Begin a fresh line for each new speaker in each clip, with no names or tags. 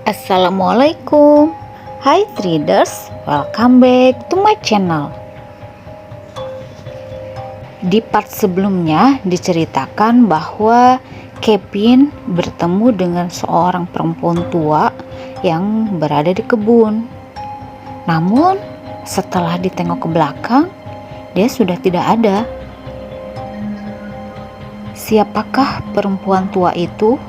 Assalamualaikum. Hai traders, welcome back to my channel. Di part sebelumnya diceritakan bahwa Kevin bertemu dengan seorang perempuan tua yang berada di kebun. Namun setelah ditengok ke belakang, dia sudah tidak ada. Siapakah perempuan tua itu?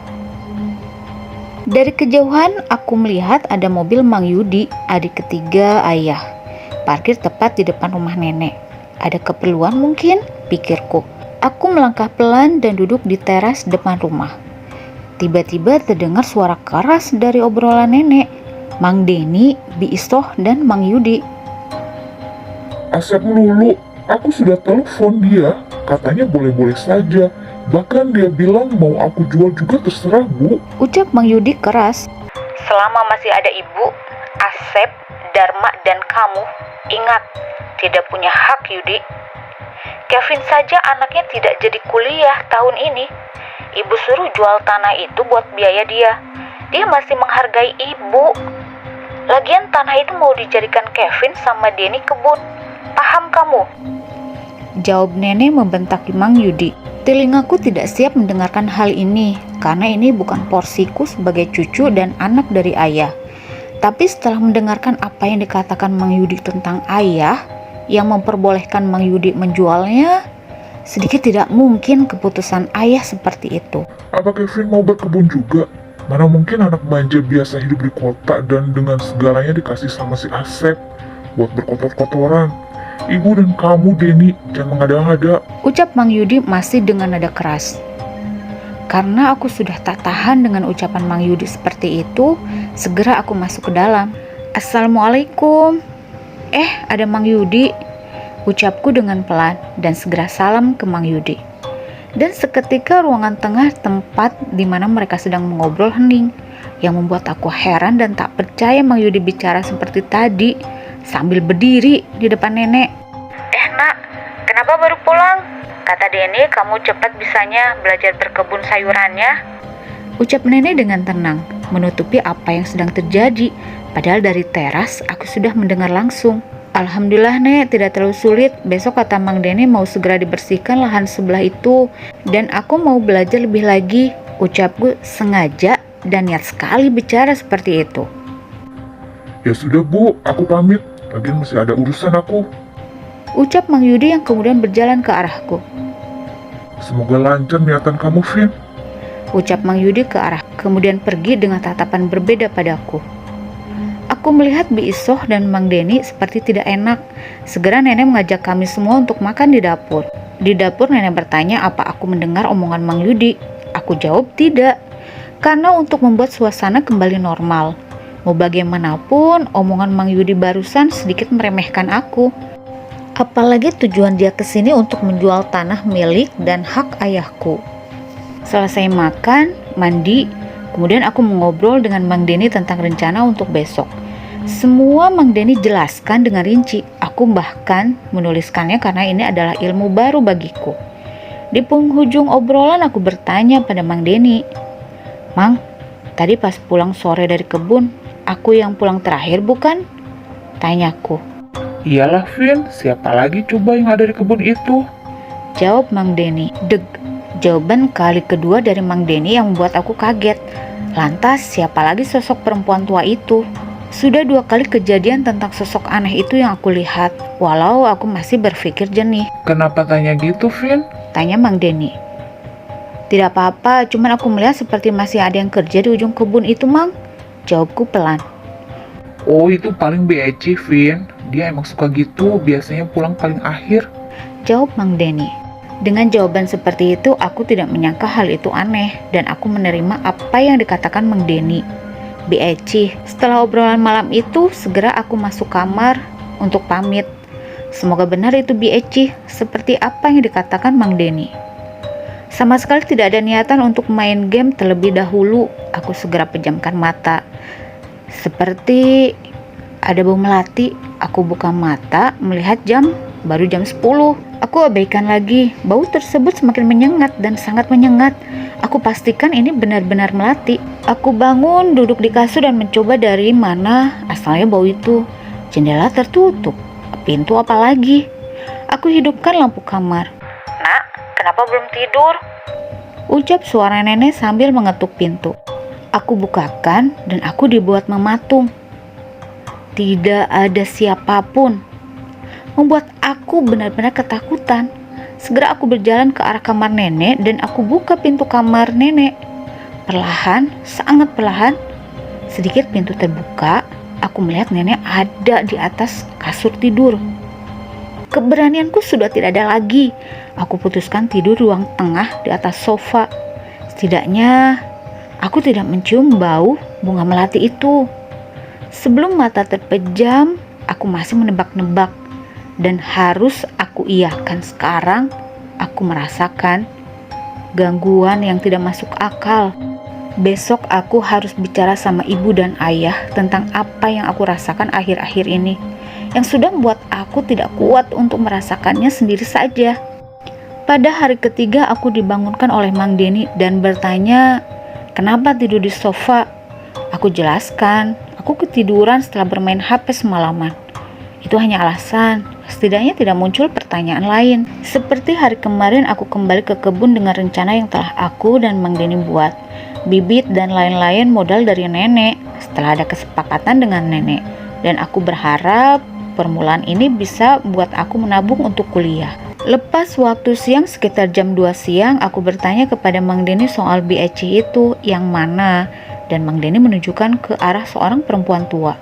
Dari kejauhan aku melihat ada mobil Mang Yudi, adik ketiga ayah, parkir tepat di depan rumah nenek. Ada keperluan mungkin, pikirku. Aku melangkah pelan dan duduk di teras depan rumah. Tiba-tiba terdengar suara keras dari obrolan nenek, Mang Deni, Bi Istoh, dan Mang Yudi.
Asep melulu, aku sudah telepon dia, katanya boleh-boleh saja. Bahkan dia bilang mau aku jual juga terserah, Bu.
Ucap Mang Yudi keras. Selama masih ada ibu, Asep, Dharma, dan kamu, ingat, tidak punya hak, Yudi. Kevin saja anaknya tidak jadi kuliah tahun ini. Ibu suruh jual tanah itu buat biaya dia. Dia masih menghargai ibu. Lagian tanah itu mau dijadikan Kevin sama Denny kebun. Paham kamu? Jawab nenek membentaki Mang Yudi. Telingaku tidak siap mendengarkan hal ini, karena ini bukan porsiku sebagai cucu dan anak dari ayah. Tapi setelah mendengarkan apa yang dikatakan Mang Yudi tentang ayah, yang memperbolehkan Mang Yudi menjualnya, sedikit tidak mungkin keputusan ayah seperti itu.
Apa Kevin mau berkebun juga? Mana mungkin anak manja biasa hidup di kota dan dengan segalanya dikasih sama si Asep buat berkotor-kotoran. Ibu dan kamu, Denny, jangan mengada-ngada.
Ucap Mang Yudi masih dengan nada keras. Karena aku sudah tak tahan dengan ucapan Mang Yudi seperti itu, segera aku masuk ke dalam. Assalamualaikum. Ada Mang Yudi, ucapku dengan pelan dan segera salam ke Mang Yudi. Dan seketika ruangan tengah tempat di mana mereka sedang mengobrol hening, yang membuat aku heran dan tak percaya Mang Yudi bicara seperti tadi sambil berdiri di depan nenek. Nak, kenapa baru pulang? Kata Denny, kamu cepat bisanya belajar berkebun sayurannya. Ucap nenek dengan tenang, menutupi apa yang sedang terjadi. Padahal dari teras aku sudah mendengar langsung. Alhamdulillah Nek, tidak terlalu sulit. Besok kata Mang Denny mau segera dibersihkan lahan sebelah itu. Dan aku mau belajar lebih lagi. Ucapku sengaja dan niat sekali bicara seperti itu.
Ya sudah, Bu, aku pamit. Lagian masih ada urusan aku.
Ucap Mang Yudi yang kemudian berjalan ke arahku.
Semoga lancar niatan kamu, Vin.
Ucap Mang Yudi ke arah, kemudian pergi dengan tatapan berbeda padaku. Aku melihat Bi Isoh dan Mang Deni seperti tidak enak. Segera nenek mengajak kami semua untuk makan di dapur. Di dapur nenek bertanya apa aku mendengar omongan Mang Yudi. Aku jawab tidak, karena untuk membuat suasana kembali normal. Mau bagaimanapun, omongan Mang Yudi barusan sedikit meremehkan aku. Apalagi tujuan dia kesini untuk menjual tanah milik dan hak ayahku. Selesai makan, mandi, kemudian aku mengobrol dengan Mang Deni tentang rencana untuk besok. Semua Mang Deni jelaskan dengan rinci. Aku bahkan menuliskannya karena ini adalah ilmu baru bagiku. Di penghujung obrolan aku bertanya pada Mang Deni, Mang, tadi pas pulang sore dari kebun, aku yang pulang terakhir bukan? Tanyaku.
Iyalah, Vin. Siapa lagi coba yang ada di kebun itu?
Jawab Mang Deni. Deg. Jawaban kali kedua dari Mang Deni yang membuat aku kaget. Lantas siapa lagi sosok perempuan tua itu? Sudah 2 kali kejadian tentang sosok aneh itu yang aku lihat, walau aku masih berpikir jernih.
Kenapa tanya gitu, Vin?
Tanya Mang Deni. Tidak apa-apa, cuman aku melihat seperti masih ada yang kerja di ujung kebun itu, Mang. Jawabku pelan.
Oh, itu paling BEC, Vin. Dia emang suka gitu, biasanya pulang paling akhir.
Jawab Mang Deni. Dengan jawaban seperti itu, aku tidak menyangka hal itu aneh, dan aku menerima apa yang dikatakan Mang Deni. BEC. Setelah obrolan malam itu, segera aku masuk kamar untuk pamit. Semoga benar itu BEC, seperti apa yang dikatakan Mang Deni. Sama sekali tidak ada niatan untuk main game terlebih dahulu. Aku segera pejamkan mata. Seperti ada bau melati. Aku buka mata, melihat jam Baru jam 10. Aku abaikan lagi. Bau tersebut semakin menyengat dan sangat menyengat. Aku pastikan ini benar-benar melati. Aku bangun, duduk di kasur dan mencoba dari mana asalnya bau itu. Jendela tertutup. Pintu apalagi. Aku hidupkan lampu kamar. "Nak, kenapa belum tidur?" ucap suara nenek sambil mengetuk pintu. Aku bukakan dan aku dibuat mematung. Tidak ada siapapun. Membuat aku benar-benar ketakutan. Segera aku berjalan ke arah kamar nenek dan aku buka pintu kamar nenek. Perlahan, sangat perlahan, sedikit pintu terbuka. Aku melihat nenek ada di atas kasur tidur. Keberanianku sudah tidak ada lagi. Aku putuskan tidur ruang tengah di atas sofa. Setidaknya aku tidak mencium bau bunga melati itu. Sebelum mata terpejam, aku masih menebak-nebak. Dan harus aku iakan sekarang, aku merasakan gangguan yang tidak masuk akal. Besok aku harus bicara sama ibu dan ayah tentang apa yang aku rasakan akhir-akhir ini, yang sudah membuat aku tidak kuat untuk merasakannya sendiri saja. Pada hari ketiga aku dibangunkan oleh Mang Denny dan bertanya, "Kenapa tidur di sofa?" Aku jelaskan, aku ketiduran setelah bermain HP semalaman. Itu hanya alasan, setidaknya tidak muncul pertanyaan lain. Seperti hari kemarin aku kembali ke kebun dengan rencana yang telah aku dan Mang Denny buat. Bibit dan lain-lain modal dari nenek setelah ada kesepakatan dengan nenek. Dan aku berharap permulaan ini bisa buat aku menabung untuk kuliah. Lepas waktu siang sekitar jam 2 siang, aku bertanya kepada Mang Denny soal BEC itu yang mana, dan Mang Denny menunjukkan ke arah seorang perempuan tua.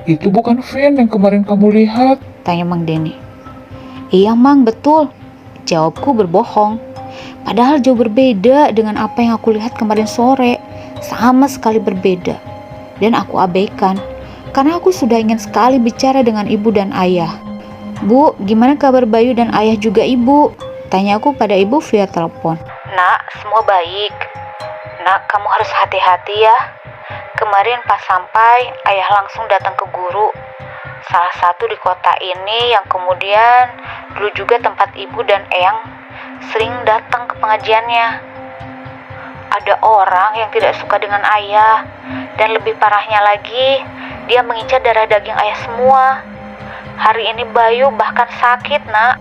Itu bukan Vin yang kemarin kamu lihat?
Tanya Mang Denny. "Iya Mang, betul." Jawabku berbohong. Padahal jauh berbeda dengan apa yang aku lihat kemarin sore. Sama sekali berbeda. Dan aku abaikan. Karena aku sudah ingin sekali bicara dengan ibu dan ayah. "Bu, gimana kabar Bayu dan ayah juga ibu?" Tanya aku pada ibu via telepon. "Nak, semua baik. Nak, kamu harus hati-hati ya. Kemarin pas sampai, ayah langsung datang ke guru. Salah satu di kota ini yang kemudian dulu juga tempat ibu dan eyang sering datang ke pengajiannya. Ada orang yang tidak suka dengan ayah, dan lebih parahnya lagi, dia mengincar darah daging ayah semua. Hari ini Bayu bahkan sakit, Nak,"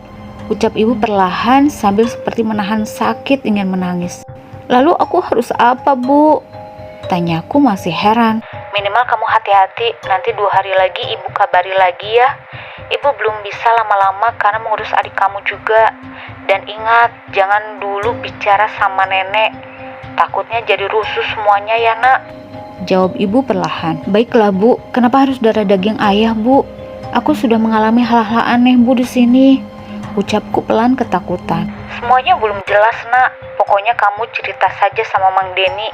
ucap ibu perlahan sambil seperti menahan sakit ingin menangis. "Lalu aku harus apa, Bu?" Tanyaku masih heran. "Minimal kamu hati-hati, nanti 2 hari lagi ibu kabari lagi ya. Ibu belum bisa lama-lama karena mengurus adik kamu juga. Dan ingat, jangan dulu bicara sama nenek. Takutnya jadi rusuh semuanya ya, Nak," jawab ibu perlahan. "Baiklah, Bu. Kenapa harus darah daging ayah, Bu? Aku sudah mengalami hal-hal aneh, Bu, di sini," ucapku pelan ketakutan. "Semuanya belum jelas, Nak. Pokoknya kamu cerita saja sama Mang Denny.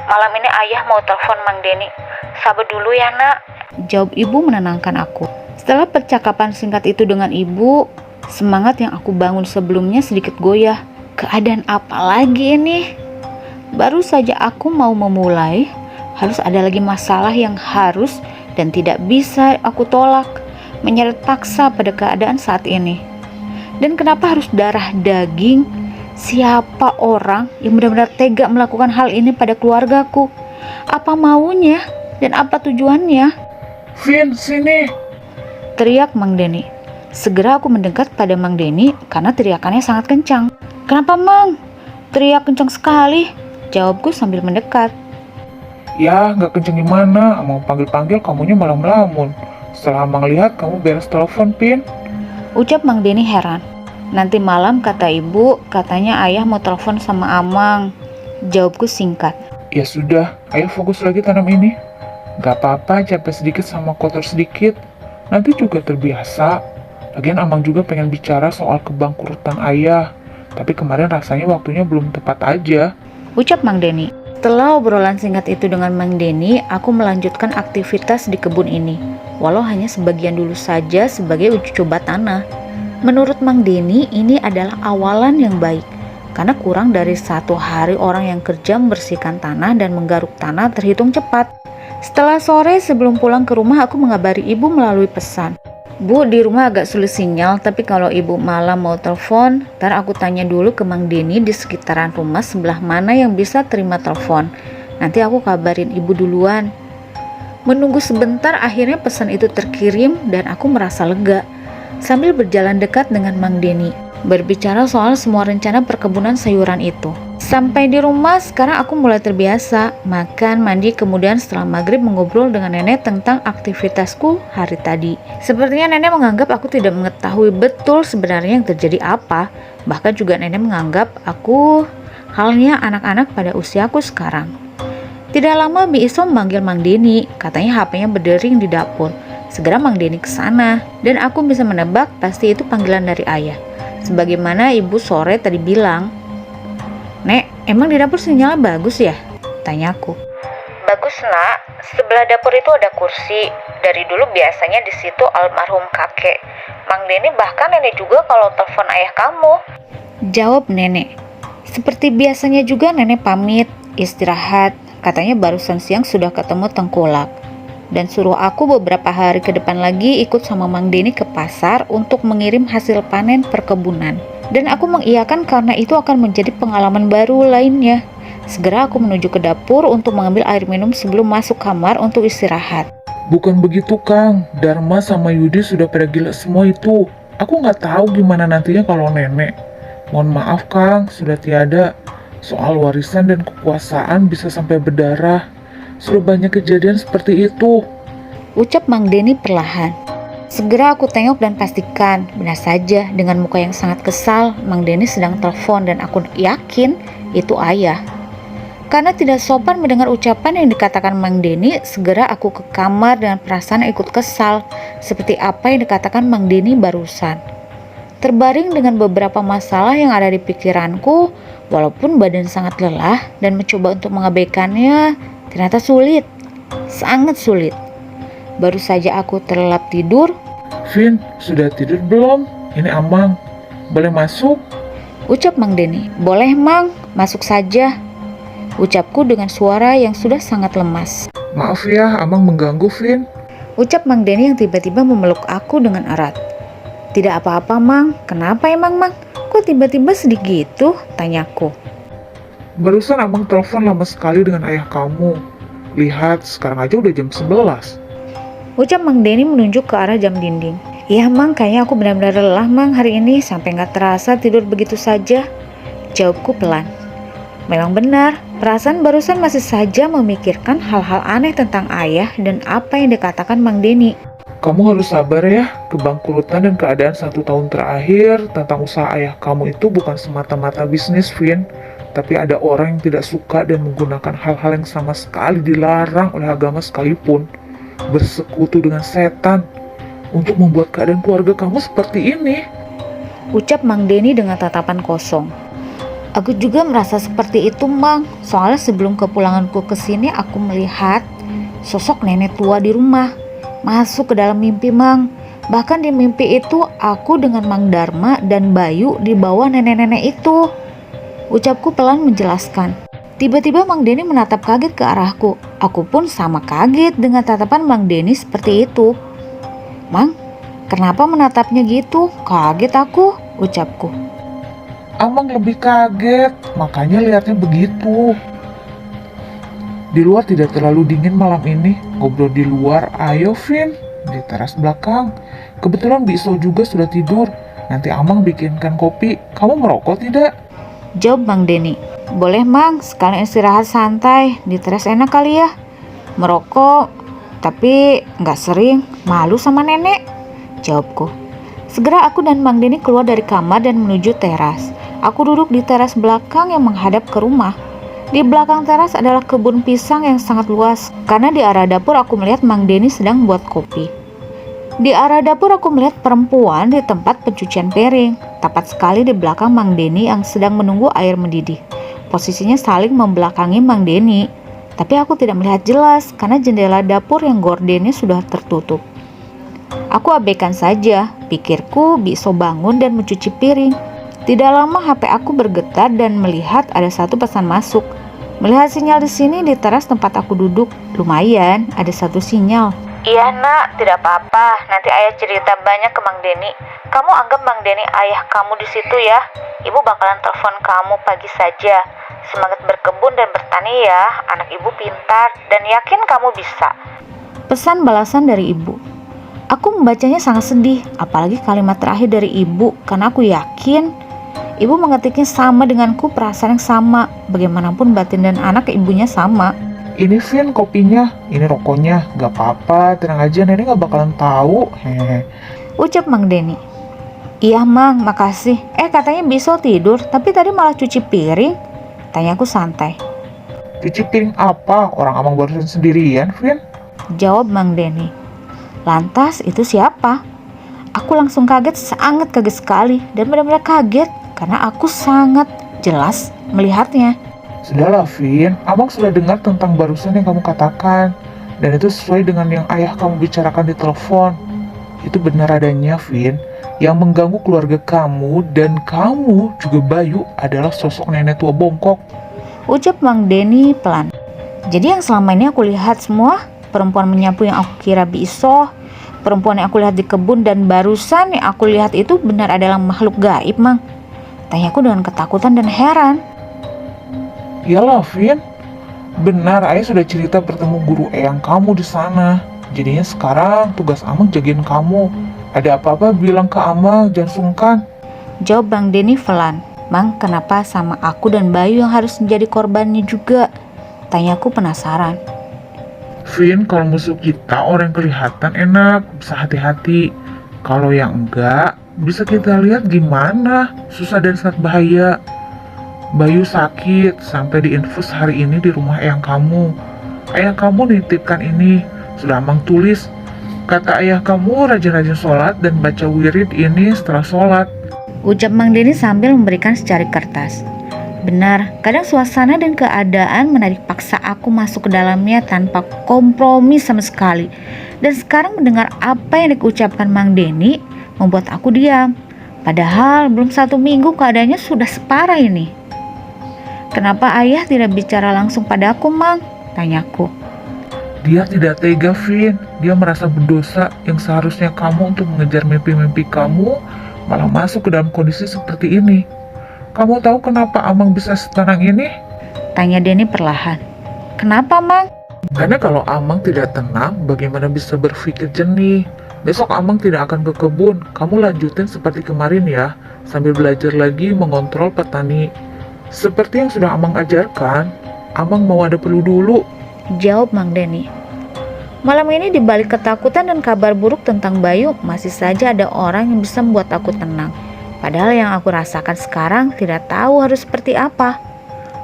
Malam ini ayah mau telepon Mang Denny. Sabar dulu ya, Nak," jawab ibu menenangkan aku. Setelah percakapan singkat itu dengan ibu, semangat yang aku bangun sebelumnya sedikit goyah. Keadaan apa lagi ini? Baru saja aku mau memulai, harus ada lagi masalah yang harus dan tidak bisa aku tolak, menyeret paksa pada keadaan saat ini. Dan kenapa harus darah daging? Siapa orang yang benar-benar tega melakukan hal ini pada keluargaku? Apa maunya dan apa tujuannya?
Vin, sini!
Teriak Mang Denny. Segera aku mendekat pada Mang Denny karena teriakannya sangat kencang. "Kenapa, Mang? Teriak kencang sekali," jawabku sambil mendekat.
Ya, nggak kenceng gimana? Mau panggil-panggil kamunya malah melamun. Setelah Amang lihat kamu beres telepon, Pin.
Ucap Mang Denny heran. "Nanti malam," kata ibu, "katanya ayah mau telepon sama Amang." Jawabku singkat.
Ya sudah, ayo fokus lagi tanam ini. Gak apa-apa capek sedikit sama kotor sedikit. Nanti juga terbiasa. Lagian Amang juga pengen bicara soal kebangkrutan ayah. Tapi kemarin rasanya waktunya belum tepat aja.
Ucap Mang Denny. Setelah obrolan singkat itu dengan Mang Denny, aku melanjutkan aktivitas di kebun ini. Walau hanya sebagian dulu saja sebagai uji coba tanah. Menurut Mang Denny, ini adalah awalan yang baik. Karena kurang dari 1 hari orang yang kerja membersihkan tanah dan menggaruk tanah terhitung cepat. Setelah sore sebelum pulang ke rumah, aku mengabari ibu melalui pesan. Bu, di rumah agak sulit sinyal, tapi kalau ibu malam mau telepon, ntar aku tanya dulu ke Mang Denny di sekitaran rumah sebelah mana yang bisa terima telepon. Nanti aku kabarin ibu duluan. Menunggu sebentar, akhirnya pesan itu terkirim dan aku merasa lega. Sambil berjalan dekat dengan Mang Denny, berbicara soal semua rencana perkebunan sayuran itu. Sampai di rumah, sekarang aku mulai terbiasa makan, mandi, kemudian setelah maghrib mengobrol dengan nenek tentang aktivitasku hari tadi. Sepertinya nenek menganggap aku tidak mengetahui betul sebenarnya yang terjadi apa. Bahkan juga nenek menganggap aku halnya anak-anak pada usiaku sekarang. Tidak lama Bi Iso memanggil Mang Denny, katanya HP-nya berdering di dapur. Segera Mang Denny ke sana dan aku bisa menebak pasti itu panggilan dari ayah. Sebagaimana ibu sore tadi bilang. Nek, emang di dapur sinyalnya bagus ya? Tanyaku. Bagus nak, sebelah dapur itu ada kursi. Dari dulu biasanya di situ almarhum kakek. Mang Denny bahkan nenek juga kalau telepon ayah kamu. Jawab nenek. Seperti biasanya juga nenek pamit, istirahat. Katanya barusan siang sudah ketemu tengkulak. Dan suruh aku beberapa hari ke depan lagi ikut sama Mang Denny ke pasar untuk mengirim hasil panen perkebunan. Dan aku mengiyakan karena itu akan menjadi pengalaman baru lainnya. Segera aku menuju ke dapur untuk mengambil air minum sebelum masuk kamar untuk istirahat.
Bukan begitu Kang, Dharma sama Yudi sudah pada gila semua itu. Aku nggak tahu gimana nantinya kalau nenek. Mohon maaf Kang, sudah tiada. Soal warisan dan kekuasaan bisa sampai berdarah. Sudah banyak kejadian seperti itu,
ucap Mang Denny perlahan. Segera aku tengok dan pastikan, benar saja dengan muka yang sangat kesal, Mang Denny sedang telepon dan aku yakin itu ayah. Karena tidak sopan mendengar ucapan yang dikatakan Mang Denny, segera aku ke kamar dengan perasaan ikut kesal, seperti apa yang dikatakan Mang Denny barusan. Terbaring dengan beberapa masalah yang ada di pikiranku, walaupun badan sangat lelah dan mencoba untuk mengabaikannya, ternyata sulit, sangat sulit. Baru saja aku terlelap tidur.
Vin, sudah tidur belum? Ini Amang, boleh masuk?
Ucap Mang Denny. Boleh Mang, masuk saja. Ucapku dengan suara yang sudah sangat lemas.
Maaf ya, Amang mengganggu Vin.
Ucap Mang Denny yang tiba-tiba memeluk aku dengan erat. Tidak apa-apa Mang, kenapa emang Mang? Kok tiba-tiba sedih gitu? Tanyaku.
Barusan Amang telepon lama sekali dengan ayah kamu. Lihat, sekarang aja udah jam 11.
Ucap Mang Denny menunjuk ke arah jam dinding. Iya Mang, kayaknya aku benar-benar lelah Mang hari ini sampai gak terasa tidur begitu saja. Jawabku pelan. Memang benar, perasaan barusan masih saja memikirkan hal-hal aneh tentang ayah dan apa yang dikatakan Mang Denny.
Kamu harus sabar ya, kebangkrutan dan keadaan 1 tahun terakhir tentang usaha ayah kamu itu bukan semata-mata bisnis, Vin. Tapi ada orang yang tidak suka dan menggunakan hal-hal yang sama sekali dilarang oleh agama sekalipun. Bersekutu dengan setan untuk membuat keadaan keluarga kamu seperti ini.
Ucap Mang Denny dengan tatapan kosong. Aku juga merasa seperti itu Mang. Soalnya sebelum kepulanganku ke sini aku melihat sosok nenek tua di rumah masuk ke dalam mimpi Mang. Bahkan di mimpi itu aku dengan Mang Dharma dan Bayu di bawah nenek-nenek itu. Ucapku pelan menjelaskan. Tiba-tiba Mang Denny menatap kaget ke arahku. Aku pun sama kaget dengan tatapan Mang Denny seperti itu. Mang, kenapa menatapnya gitu? Kaget aku, ucapku.
Amang lebih kaget, makanya lihatnya begitu. Di luar tidak terlalu dingin malam ini. Ngobrol di luar, ayo Vin, di teras belakang. Kebetulan Biso juga sudah tidur. Nanti Amang bikinkan kopi. Kamu merokok tidak?
Jawab Mang Denny. Boleh Mang, sekalian istirahat santai, di teras enak kali ya. Merokok, tapi nggak sering, malu sama nenek, jawabku. Segera aku dan Mang Denny keluar dari kamar dan menuju teras. Aku duduk di teras belakang yang menghadap ke rumah. Di belakang teras adalah kebun pisang yang sangat luas, karena di arah dapur aku melihat Mang Denny sedang buat kopi. Di arah dapur aku melihat perempuan di tempat pencucian piring, tepat sekali di belakang Mang Denny yang sedang menunggu air mendidih. Posisinya saling membelakangi Mang Denny, tapi aku tidak melihat jelas karena jendela dapur yang gordennya sudah tertutup. Aku abaikan saja, pikirku bisa bangun dan mencuci piring. Tidak lama HP aku bergetar dan melihat ada satu pesan masuk. Melihat sinyal di sini di teras tempat aku duduk, lumayan ada satu sinyal. Iya nak, tidak apa-apa. Nanti ayah cerita banyak ke Mang Deni. Kamu anggap Mang Deni ayah kamu di situ ya. Ibu bakalan telepon kamu pagi saja. Semangat berkebun dan bertani ya. Anak ibu pintar dan yakin kamu bisa. Pesan balasan dari ibu. Aku membacanya sangat sedih, apalagi kalimat terakhir dari ibu, karena aku yakin ibu mengetiknya sama denganku, perasaan yang sama. Bagaimanapun batin dan anak ibunya sama.
Ini Vin kopinya, ini rokoknya. Gak apa-apa, tenang aja, nenek gak bakalan tahu. Hehe.
Ucap Mang Deni. Iya Mang, makasih. Katanya besok tidur, tapi tadi malah cuci piring. Tanyaku santai.
Cuci piring apa? Orang abang barusan sendirian, Vin.
Jawab Mang Deni. Lantas itu siapa? Aku langsung kaget, sangat kaget sekali. Dan benar-benar kaget, karena aku sangat jelas melihatnya.
Sudahlah, Vin. Abang sudah dengar tentang barusan yang kamu katakan. Dan itu sesuai dengan yang ayah kamu bicarakan di telepon. Itu benar adanya, Vin. Yang mengganggu keluarga kamu dan kamu juga Bayu adalah sosok nenek tua bongkok.
Ucap Mang Deni pelan. Jadi yang selama ini aku lihat semua, perempuan menyapu yang aku kira bisoh, perempuan yang aku lihat di kebun, dan barusan yang aku lihat itu benar adalah makhluk gaib, Mang. Tanyaku dengan ketakutan dan heran.
Iyalah, Vin. Benar, ayah sudah cerita bertemu guru eyang kamu di sana. Jadinya sekarang tugas Amang jagain kamu. Ada apa-apa bilang ke Amang, jangan sungkan.
Jawab Bang Deni pelan. Mang, kenapa sama aku dan Bayu yang harus menjadi korbannya juga? Tanyaku penasaran.
Vin, kalau musuh kita orang yang kelihatan enak, bisa hati-hati. Kalau yang enggak, bisa kita lihat gimana, susah dan sangat bahaya. Bayu sakit sampai diinfus hari ini di rumah eyang kamu. Ayah kamu nitipkan ini, sudah Amang tulis. Kata ayah kamu rajin-rajin sholat dan baca wirid ini setelah sholat.
Ucap Mang Deni sambil memberikan secari kertas. Benar, kadang suasana dan keadaan menarik paksa aku masuk ke dalamnya tanpa kompromi sama sekali. Dan sekarang mendengar apa yang diucapkan Mang Deni membuat aku diam. Padahal belum 1 minggu keadaannya sudah separah ini. Kenapa ayah tidak bicara langsung padaku, Mang? Tanyaku.
Dia tidak tega, Vin. Dia merasa berdosa yang seharusnya kamu untuk mengejar mimpi-mimpi kamu malah masuk ke dalam kondisi seperti ini. Kamu tahu kenapa Amang bisa setenang ini?
Tanya Deni perlahan. Kenapa, Mang?
Karena kalau Amang tidak tenang, bagaimana bisa berpikir jernih? Besok Amang tidak akan ke kebun. Kamu lanjutin seperti kemarin ya, sambil belajar lagi mengontrol petani. Seperti yang sudah Amang ajarkan, Amang mau ada perlu dulu.
Jawab Mang Deni. Malam ini dibalik ketakutan dan kabar buruk tentang Bayu, masih saja ada orang yang bisa membuat aku tenang. Padahal yang aku rasakan sekarang tidak tahu harus seperti apa.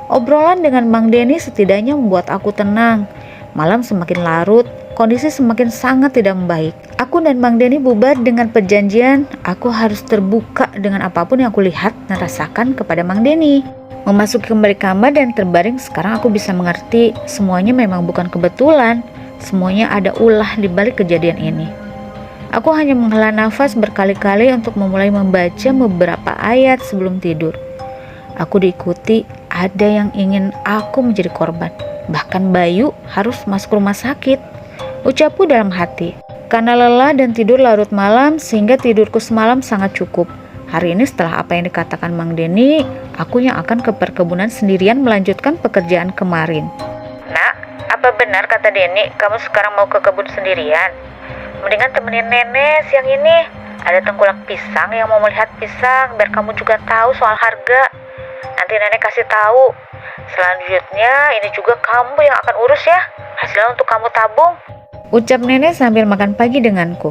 Obrolan dengan Mang Deni setidaknya membuat aku tenang. Malam semakin larut, kondisi semakin sangat tidak membaik. Aku dan Mang Deni bubar dengan perjanjian aku harus terbuka dengan apapun yang aku lihat dan rasakan kepada Mang Deni. Memasuki kembali kamar dan terbaring, sekarang aku bisa mengerti semuanya memang bukan kebetulan. Semuanya ada ulah di balik kejadian ini. Aku hanya menghela nafas berkali-kali untuk memulai membaca beberapa ayat sebelum tidur. Aku diikuti ada yang ingin aku menjadi korban. Bahkan Bayu harus masuk rumah sakit. Ucapku dalam hati. Karena lelah dan tidur larut malam, sehingga tidurku semalam sangat cukup. Hari ini setelah apa yang dikatakan Mang Deni, aku yang akan ke perkebunan sendirian melanjutkan pekerjaan kemarin. Nak, apa benar kata Deni, kamu sekarang mau ke kebun sendirian? Mendingan temenin nenek siang ini. Ada tengkulak pisang yang mau melihat pisang, biar kamu juga tahu soal harga. Nanti nenek kasih tahu. Selanjutnya ini juga kamu yang akan urus ya. Hasilnya untuk kamu tabung. Ucap nenek sambil makan pagi denganku.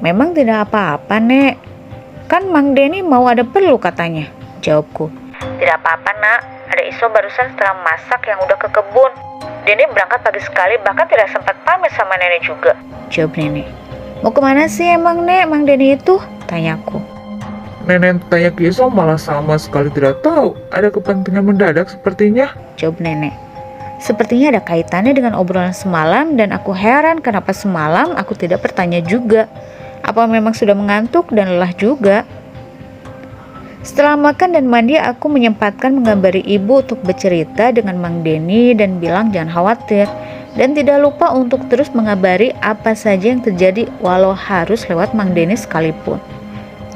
Memang tidak apa-apa, Nek. Kan Mang Deni mau ada perlu katanya, jawabku. Tidak apa-apa, Nak. Ada Iso barusan setelah masak yang udah ke kebun. Deni berangkat pagi sekali, bahkan tidak sempat pamit sama nenek juga, jawab nenek. Mau kemana sih emang, Nek, Mang Deni itu? Tanyaku.
Nenek tanya ke Iso malah sama sekali tidak tahu. Ada kepentingan mendadak sepertinya.
Jawab nenek. Sepertinya ada kaitannya dengan obrolan semalam dan aku heran kenapa semalam aku tidak bertanya juga. Apa memang sudah mengantuk dan lelah juga? Setelah makan dan mandi, aku menyempatkan mengabari ibu untuk bercerita dengan Mang Deni dan bilang jangan khawatir. dan tidak lupa untuk terus mengabari apa saja yang terjadi walau harus lewat Mang Denny sekalipun.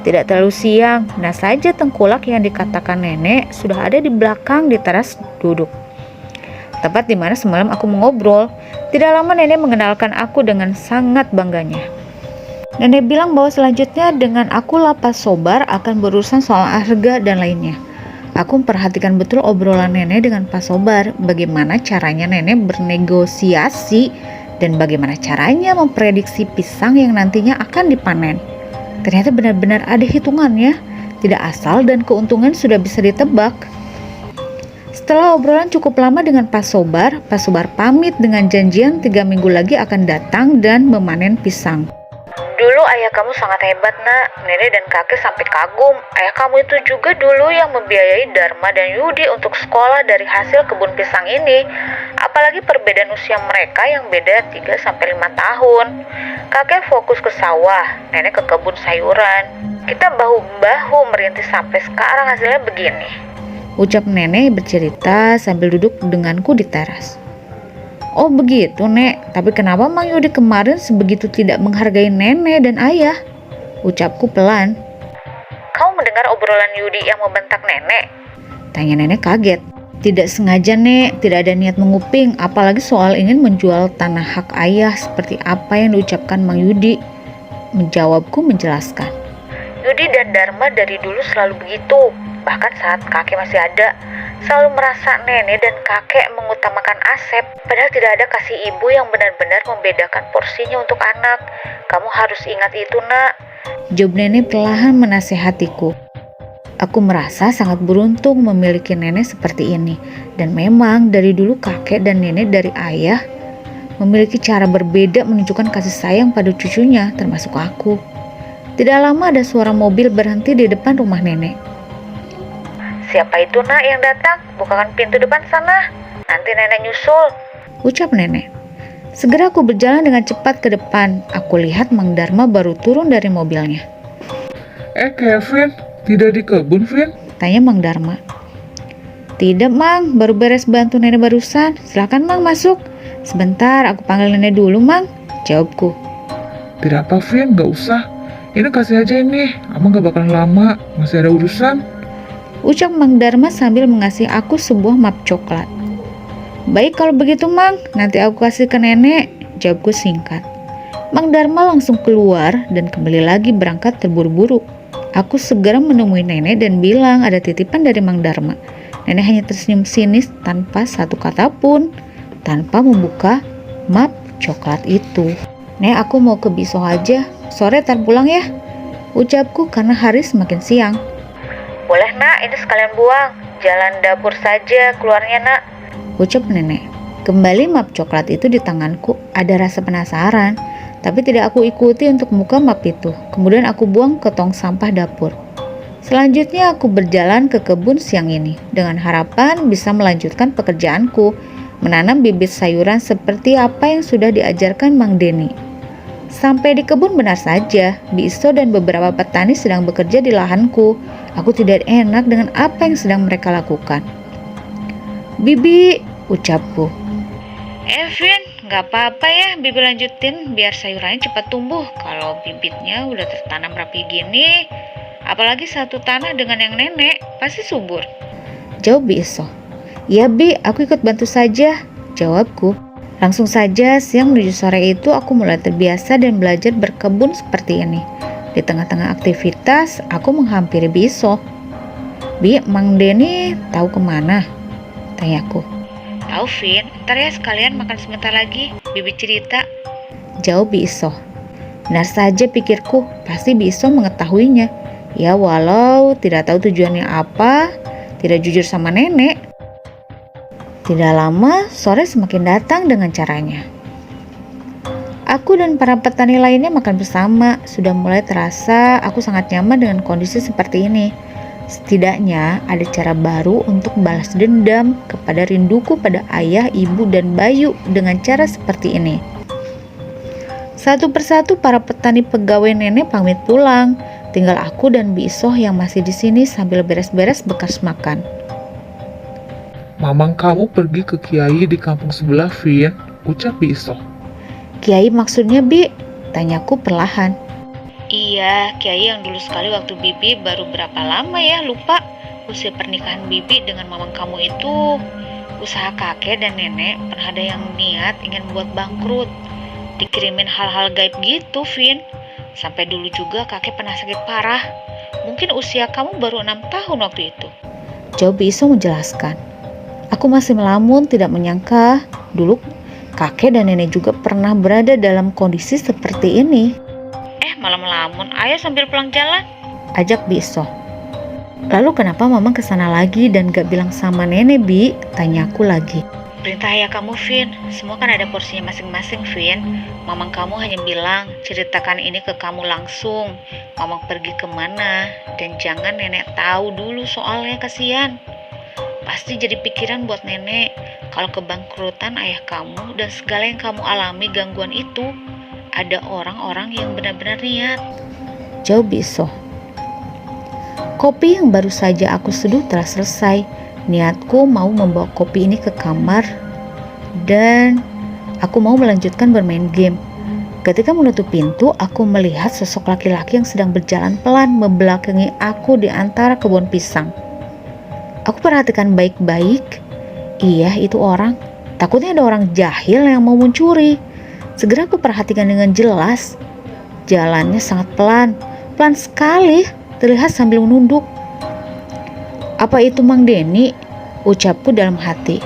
Tidak terlalu siang, nah saja tengkulak yang dikatakan nenek sudah ada di belakang di teras duduk. Tepat di mana semalam aku mengobrol. Tidak lama nenek mengenalkan aku dengan sangat bangganya. Nenek bilang bahwa selanjutnya dengan aku Pak Sobar akan berurusan soal harga dan lainnya. Aku memperhatikan betul obrolan nenek dengan Pak Sobar, bagaimana caranya nenek bernegosiasi dan bagaimana caranya memprediksi pisang yang nantinya akan dipanen. Ternyata benar-benar ada hitungannya, tidak asal dan keuntungan sudah bisa ditebak. Setelah obrolan cukup lama dengan Pak Sobar pamit dengan janjian 3 minggu lagi akan datang dan memanen pisang. Dulu ayah kamu sangat hebat nak, nenek dan kakek sampai kagum. Ayah kamu itu juga dulu yang membiayai Dharma dan Yudi untuk sekolah dari hasil kebun pisang ini. Apalagi perbedaan usia mereka yang beda 3-5 tahun. Kakek fokus ke sawah, nenek ke kebun sayuran. Kita bahu-bahu merintis sampai sekarang hasilnya begini. Ucap nenek bercerita sambil duduk denganku di teras. Oh begitu Nek, tapi kenapa Mang Yudi kemarin sebegitu tidak menghargai nenek dan ayah? Ucapku pelan. Kau mendengar obrolan Yudi yang membentak nenek? Tanya nenek kaget. Tidak sengaja Nek, tidak ada niat menguping, apalagi soal ingin menjual tanah hak ayah seperti apa yang diucapkan Mang Yudi. Menjawabku menjelaskan. Yudi dan Dharma dari dulu selalu begitu, bahkan saat kakek masih ada. Selalu merasa nenek dan kakek mengutamakan Asep, padahal tidak ada kasih ibu yang benar-benar membedakan porsinya untuk anak. Kamu harus ingat itu nak. Jawab nenek perlahan menasehatiku. Aku merasa sangat beruntung memiliki nenek seperti ini. Dan memang dari dulu kakek dan nenek dari ayah memiliki cara berbeda menunjukkan kasih sayang pada cucunya, termasuk aku. Tidak lama ada suara mobil berhenti di depan rumah nenek. Siapa itu nak yang datang? Bukakan pintu depan sana. Nanti nenek nyusul. Ucap nenek. Segera aku berjalan dengan cepat ke depan. Aku lihat Mang Dharma baru turun dari mobilnya.
Kevin, tidak di kebun, Vin?
Tanya Mang Dharma. Tidak Mang, baru beres bantu nenek barusan. Silakan Mang masuk. Sebentar, aku panggil nenek dulu Mang. Jawabku.
Tidak apa Vin, gak usah. Ini kasih aja ini, Abang gak bakalan lama, masih ada urusan.
Ucap Mang Dharma sambil mengasih aku sebuah map coklat. Baik kalau begitu Mang, nanti aku kasih ke nenek, jawabku singkat. Mang Dharma langsung keluar dan kembali lagi berangkat terburu-buru. Aku segera menemui nenek dan bilang ada titipan dari Mang Dharma. Nenek hanya tersenyum sinis tanpa satu kata pun, tanpa membuka map coklat itu. Nek, aku mau ke Biso aja, sore tar pulang ya, ucapku karena hari semakin siang. Boleh nak, ini sekalian buang. Jalan dapur saja keluarnya nak, ucap nenek. Kembali map coklat itu di tanganku. Ada rasa penasaran, tapi tidak aku ikuti untuk membuka map itu. Kemudian aku buang ke tong sampah dapur. Selanjutnya aku berjalan ke kebun siang ini dengan harapan bisa melanjutkan pekerjaanku, menanam bibit sayuran seperti apa yang sudah diajarkan Mang Denny. Sampai di kebun benar saja, Biso dan beberapa petani sedang bekerja di lahanku. Aku tidak enak dengan apa yang sedang mereka lakukan. Bibi, ucapku. Vin, gak apa-apa ya Bibi lanjutin biar sayurannya cepat tumbuh. Kalau bibitnya udah tertanam rapi gini, apalagi satu tanah dengan yang nenek, pasti subur. Jawab Biso. Iya Bi, aku ikut bantu saja, jawabku. Langsung saja siang menuju sore itu aku mulai terbiasa dan belajar berkebun seperti ini. Di tengah-tengah aktivitas, aku menghampiri Biso. Bi, Mang Denny tahu kemana? Tanyaku. Tahu Vin, ntar ya sekalian makan sebentar lagi, Bibi cerita. Jawab Biso. Benar saja pikirku, pasti Biso mengetahuinya. Ya walau tidak tahu tujuannya apa, tidak jujur sama nenek. Tidak lama, sore semakin datang dengan caranya. Aku dan para petani lainnya makan bersama. Sudah mulai terasa aku sangat nyaman dengan kondisi seperti ini. Setidaknya ada cara baru untuk balas dendam kepada rinduku pada ayah, ibu, dan Bayu dengan cara seperti ini. Satu persatu para petani pegawai nenek pamit pulang. Tinggal aku dan Biso yang masih di sini sambil beres-beres bekas makan.
Mamang kamu pergi ke Kiai di kampung sebelah, Vin. ucap Bi Isoh.
Kiai maksudnya, Bi? Tanyaku perlahan. Iya, Kiai yang dulu sekali waktu Bibi baru berapa lama ya, lupa. Usia pernikahan Bibi dengan mamang kamu itu, usaha kakek dan nenek pernah ada yang niat ingin buat bangkrut. Dikirimin hal-hal gaib gitu, Vin. Sampai dulu juga kakek pernah sakit parah. Mungkin usia kamu baru 6 tahun waktu itu. Jawab Bi Isoh menjelaskan. Aku masih melamun, tidak menyangka dulu kakek dan nenek juga pernah berada dalam kondisi seperti ini. Malah melamun, ayo sambil pulang jalan, ajak Bi Isoh. Lalu kenapa Mamang kesana lagi dan gak bilang sama nenek, Bi? Tanyaku lagi. Perintah ayah kamu, Vin. Semua kan ada porsinya masing-masing, Vin. Mamang kamu hanya bilang, ceritakan ini ke kamu langsung. Mamang pergi kemana, dan jangan nenek tahu dulu soalnya, kasihan. Pasti jadi pikiran buat nenek kalau kebangkrutan ayah kamu dan segala yang kamu alami gangguan itu ada orang-orang yang benar-benar niat. Jawab Bi Isoh. Kopi yang baru saja aku seduh telah selesai. Niatku mau membawa kopi ini ke kamar dan aku mau melanjutkan bermain game. Ketika menutup pintu, aku melihat sosok laki-laki yang sedang berjalan pelan membelakangi aku di antara kebun pisang. Aku perhatikan baik-baik. Iya, itu orang. Takutnya ada orang jahil yang mau mencuri. Segera aku perhatikan dengan jelas. Jalannya sangat pelan, pelan sekali, terlihat sambil menunduk. Apa itu Mang Deni? Ucapku dalam hati.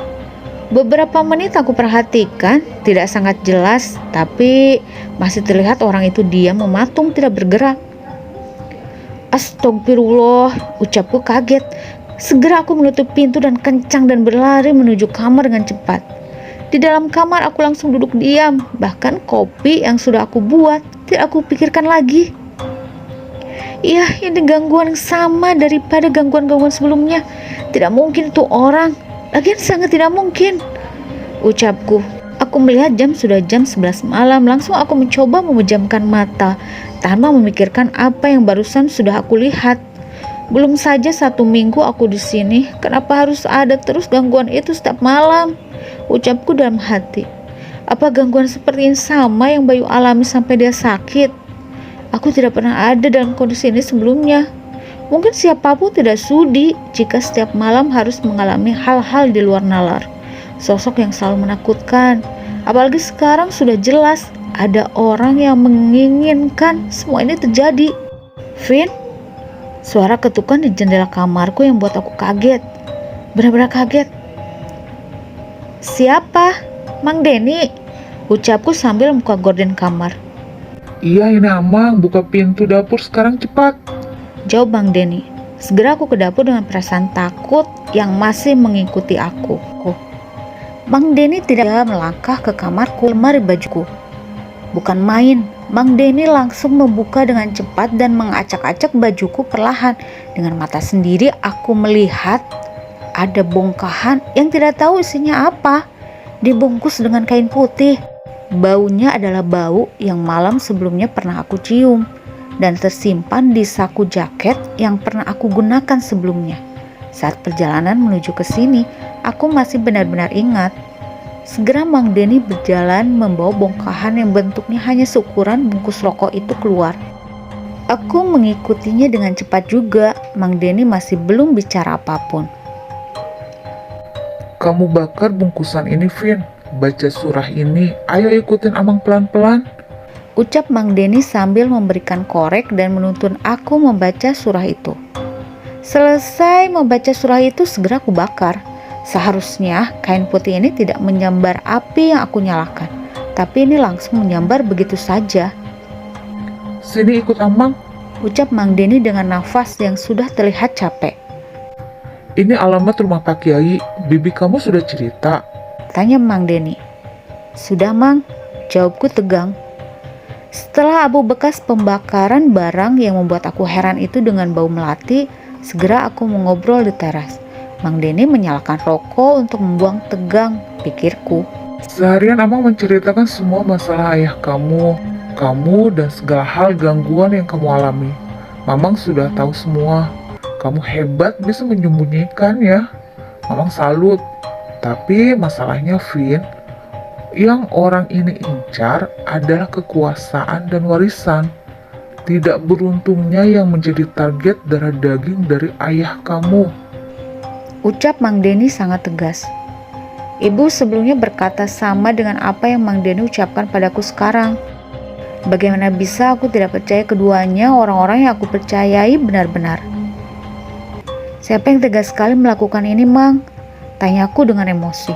Beberapa menit aku perhatikan, tidak sangat jelas, tapi masih terlihat orang itu diam mematung tidak bergerak. Astagfirullah, ucapku kaget. Segera aku menutup pintu dan kencang dan berlari menuju kamar dengan cepat. Di dalam kamar aku langsung duduk diam, bahkan kopi yang sudah aku buat tidak aku pikirkan lagi. Iya, ini gangguan yang sama daripada gangguan-gangguan sebelumnya. Tidak mungkin itu orang, lagian sangat tidak mungkin, ucapku. Aku melihat sudah jam 11 malam, langsung aku mencoba memejamkan mata tanpa memikirkan apa yang barusan sudah aku lihat. Belum saja 1 minggu aku di sini, kenapa harus ada terus gangguan itu setiap malam? Ucapku dalam hati. Apa gangguan seperti ini sama yang Bayu alami sampai dia sakit? Aku tidak pernah ada dalam kondisi ini sebelumnya. Mungkin siapapun tidak sudi jika setiap malam harus mengalami hal-hal di luar nalar. Sosok yang selalu menakutkan. Apalagi sekarang sudah jelas ada orang yang menginginkan semua ini terjadi. Vin? Suara ketukan di jendela kamarku yang buat aku kaget. Benar-benar kaget. Siapa? Mang Deni, ucapku sambil membuka gorden kamar.
Iya ini Amang, buka pintu dapur sekarang cepat,
jawab Mang Deni. Segera aku ke dapur dengan perasaan takut yang masih mengikuti aku. Mang Deni tidak melangkah ke kamarku, lemari bajuku. Bukan main, Mang Deni langsung membuka dengan cepat dan mengacak-acak bajuku perlahan. Dengan mata sendiri aku melihat ada bongkahan yang tidak tahu isinya apa, dibungkus dengan kain putih. Baunya adalah bau yang malam sebelumnya pernah aku cium dan tersimpan di saku jaket yang pernah aku gunakan sebelumnya. Saat perjalanan menuju ke sini, aku masih benar-benar ingat. Segera Mang Deni berjalan membawa bongkahan yang bentuknya hanya seukuran bungkus rokok itu keluar. Aku mengikutinya dengan cepat juga. Mang Deni masih belum bicara apapun.
Kamu bakar bungkusan ini, Vin. Baca surah ini, ayo ikutin Amang pelan-pelan,
ucap Mang Deni sambil memberikan korek dan menuntun aku membaca surah itu. Selesai membaca surah itu, segera aku bakar. Seharusnya kain putih ini tidak menyambar api yang aku nyalakan, tapi ini langsung menyambar begitu saja.
Sini ikut Amang,
ucap Mang Deni dengan nafas yang sudah terlihat capek.
Ini alamat rumah Pak Kiai, bibi kamu sudah cerita?
Tanya Mang Deni. Sudah Mang, jawabku tegang. Setelah abu bekas pembakaran barang yang membuat aku heran itu dengan bau melati, segera aku mengobrol di teras. Mang Deni menyalakan rokok untuk membuang tegang, pikirku.
Seharian Amang menceritakan semua masalah ayah kamu dan segala hal gangguan yang kamu alami. Mamang sudah tahu semua. Kamu hebat bisa menyembunyikan ya. Mamang salut. Tapi masalahnya Vin, Yang orang ini incar adalah kekuasaan dan warisan. Tidak beruntungnya yang menjadi target darah daging dari ayah kamu.
Ucap Mang Denny sangat tegas. Ibu sebelumnya berkata sama dengan apa yang Mang Denny ucapkan padaku sekarang. Bagaimana bisa aku tidak percaya keduanya orang-orang yang aku percayai benar-benar? Siapa yang tegas sekali melakukan ini, Mang? Tanyaku dengan emosi.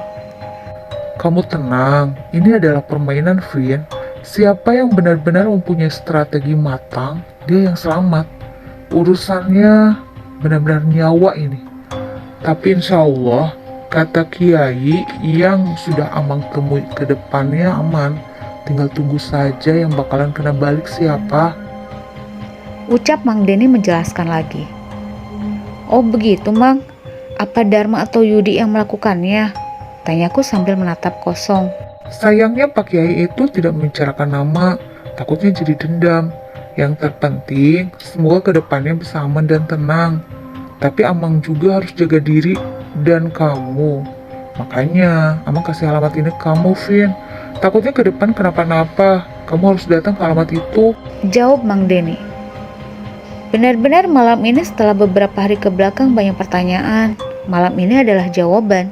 Kamu tenang, ini adalah permainan, Vin. Siapa yang benar-benar mempunyai strategi matang, dia yang selamat. Urusannya benar-benar nyawa ini. Tapi insya Allah, kata Kiai yang sudah Amang temui ke depannya aman. Tinggal tunggu saja yang bakalan kena balik siapa.
Ucap Mang Denny menjelaskan lagi. Oh begitu, Mang. Apa Dharma atau Yudi yang melakukannya? Tanyaku sambil menatap kosong.
Sayangnya Pak Kiai itu tidak membicarakan nama, takutnya jadi dendam. Yang terpenting, semoga kedepannya bisa aman dan tenang. Tapi Amang juga harus jaga diri dan kamu. Makanya, Amang kasih alamat ini ke kamu, Vin. Takutnya ke depan kenapa-napa, kamu harus datang ke alamat itu.
Jawab Mang Denny. Benar-benar malam ini setelah beberapa hari kebelakang banyak pertanyaan. Malam ini adalah jawaban.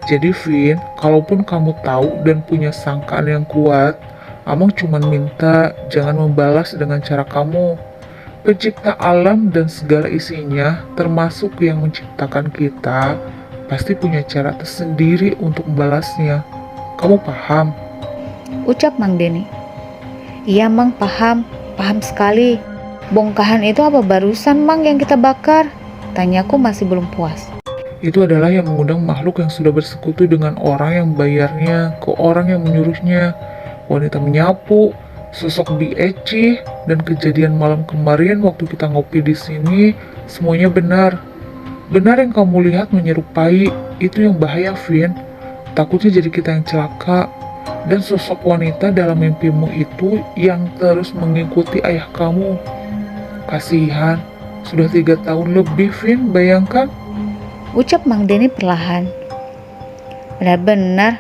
Jadi Vin, kalaupun kamu tahu dan punya sangkaan yang kuat, Amang cuma minta jangan membalas dengan cara kamu. Pencipta alam dan segala isinya, termasuk yang menciptakan kita, pasti punya cara tersendiri untuk membalasnya. Kamu paham?
Ucap Mang Denny. Iya, Mang, paham. Paham sekali. Bongkahan itu apa barusan, Mang, yang kita bakar? Tanyaku masih belum puas.
Itu adalah yang mengundang makhluk yang sudah bersekutu dengan orang yang membayarnya, ke orang yang menyuruhnya. Wanita menyapu, sosok Bi Eci, dan kejadian malam kemarin waktu kita ngopi di sini, semuanya benar. Benar yang kamu lihat menyerupai, itu yang bahaya, Vin. Takutnya jadi kita yang celaka. Dan sosok wanita dalam mimpimu itu yang terus mengikuti ayah kamu. Kasihan, sudah 3 tahun lebih, Vin, bayangkan.
Ucap Mang Denny perlahan. Benar-benar,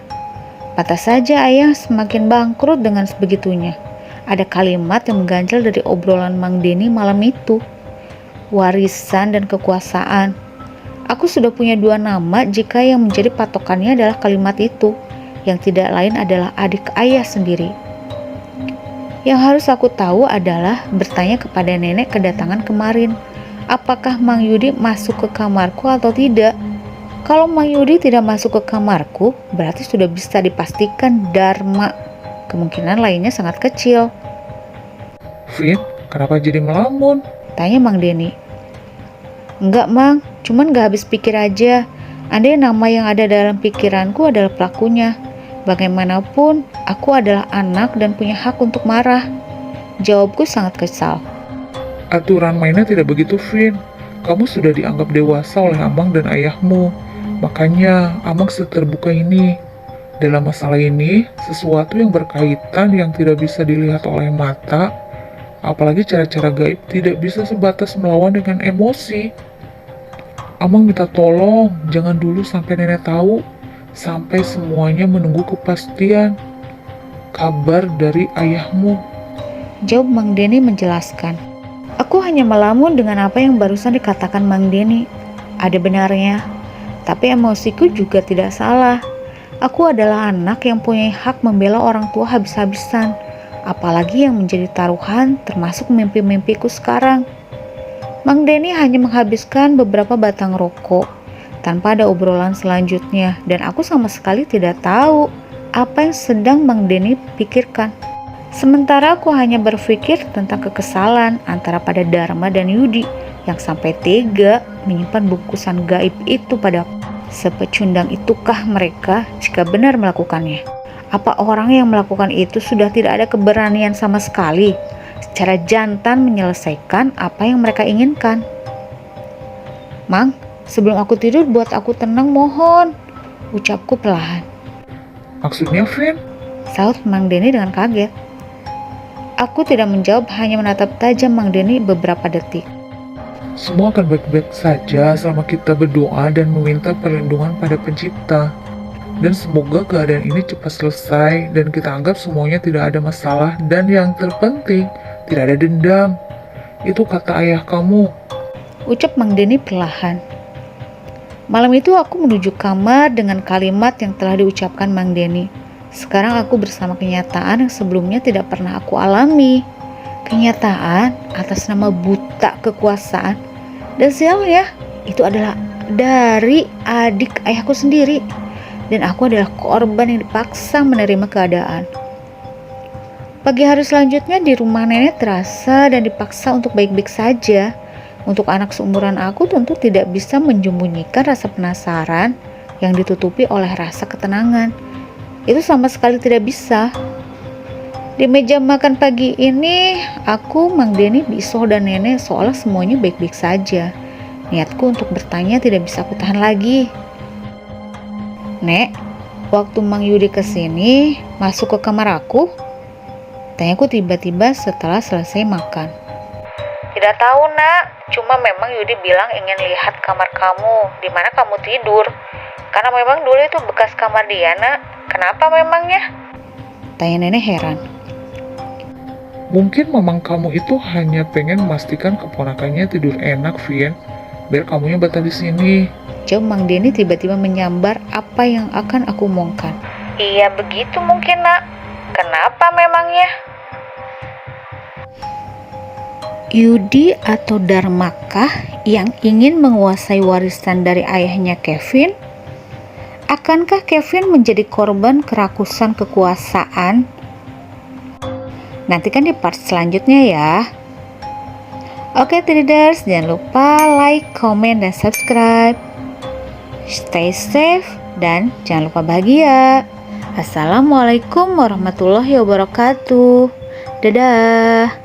patah saja ayah semakin bangkrut dengan sebegitunya. Ada kalimat yang mengganjal dari obrolan Mang Denny malam itu. Warisan dan kekuasaan. Aku sudah punya 2 nama jika yang menjadi patokannya adalah kalimat itu, yang tidak lain adalah adik ayah sendiri. Yang harus aku tahu adalah bertanya kepada nenek kedatangan kemarin. Apakah Mang Yudi masuk ke kamarku atau tidak? Kalau Mang Yudi tidak masuk ke kamarku, berarti sudah bisa dipastikan Dharma. Kemungkinan lainnya sangat kecil.
Vin, kenapa jadi melamun?
Tanya Mang Denny. Enggak, Mang, cuman gak habis pikir aja. Andai nama yang ada dalam pikiranku adalah pelakunya. Bagaimanapun, aku adalah anak dan punya hak untuk marah. Jawabku sangat kesal.
Aturan mainnya tidak begitu, Vin. Kamu sudah dianggap dewasa oleh Amang dan ayahmu. Makanya, Amang seterbuka ini. Dalam masalah ini, sesuatu yang berkaitan yang tidak bisa dilihat oleh mata, apalagi cara-cara gaib tidak bisa sebatas melawan dengan emosi. Amang minta tolong, jangan dulu sampai nenek tahu. Sampai semuanya menunggu kepastian. Kabar dari ayahmu.
Jawab Mang Denny menjelaskan. Aku hanya melamun dengan apa yang barusan dikatakan Mang Denny. Ada benarnya, tapi emosiku juga tidak salah. Aku adalah anak yang punya hak membela orang tua habis-habisan, apalagi yang menjadi taruhan termasuk mimpi-mimpiku sekarang. Mang Denny hanya menghabiskan beberapa batang rokok tanpa ada obrolan selanjutnya, dan aku sama sekali tidak tahu apa yang sedang Mang Denny pikirkan. Sementara aku hanya berpikir tentang kekesalan antara pada Dharma dan Yudi yang sampai tega menyimpan bungkusan gaib itu padaku. Sepecundang itukah mereka jika benar melakukannya? Apa orang yang melakukan itu sudah tidak ada keberanian sama sekali secara jantan menyelesaikan apa yang mereka inginkan? Mang, sebelum aku tidur buat aku tenang mohon, ucapku perlahan.
Maksudnya, Vin?
Saut Mang Denny dengan kaget. Aku tidak menjawab, hanya menatap tajam Mang Denny beberapa detik.
Semua akan baik-baik saja selama kita berdoa dan meminta perlindungan pada pencipta. Dan semoga keadaan ini cepat selesai dan kita anggap semuanya tidak ada masalah. Dan yang terpenting, tidak ada dendam. Itu kata ayah kamu.
Ucap Mang Denny perlahan. Malam itu aku menuju kamar dengan kalimat yang telah diucapkan Mang Denny. Sekarang aku bersama kenyataan yang sebelumnya tidak pernah aku alami. Kenyataan atas nama buta kekuasaan. Dan sialnya, itu adalah dari adik ayahku sendiri. Dan aku adalah korban yang dipaksa menerima keadaan. Pagi hari selanjutnya di rumah nenek terasa dan dipaksa untuk baik-baik saja. Untuk anak seumuran aku tentu tidak bisa menyembunyikan rasa penasaran yang ditutupi oleh rasa ketenangan. Itu sama sekali tidak bisa. Di meja makan pagi ini, aku, Mang Denny, Bisoh, dan nenek seolah semuanya baik-baik saja. Niatku untuk bertanya tidak bisa aku tahan lagi. Nek, waktu Mang Yudi kesini, masuk ke kamar aku? Tanyaku tiba-tiba setelah selesai makan. Tidak tahu, Nak. Cuma memang Yudi bilang ingin lihat kamar kamu, di mana kamu tidur. Karena memang dulu itu bekas kamar dia, Nak. Kenapa memangnya? Tanya nenek heran.
Mungkin memang kamu itu hanya pengen memastikan keponakannya tidur enak, Vien. Biar kamunya betah di sini.
Jawab Mang Denny tiba-tiba menyambar apa yang akan aku omongkan. Iya begitu mungkin, Nak. Kenapa memangnya? Yudi atau Dharmakah yang ingin menguasai warisan dari ayahnya Kevin? Akankah Kevin menjadi korban kerakusan kekuasaan? Nantikan di part selanjutnya ya. Oke traders, jangan lupa like, comment, dan subscribe. Stay safe dan jangan lupa bahagia. Assalamualaikum warahmatullahi wabarakatuh. Dadah.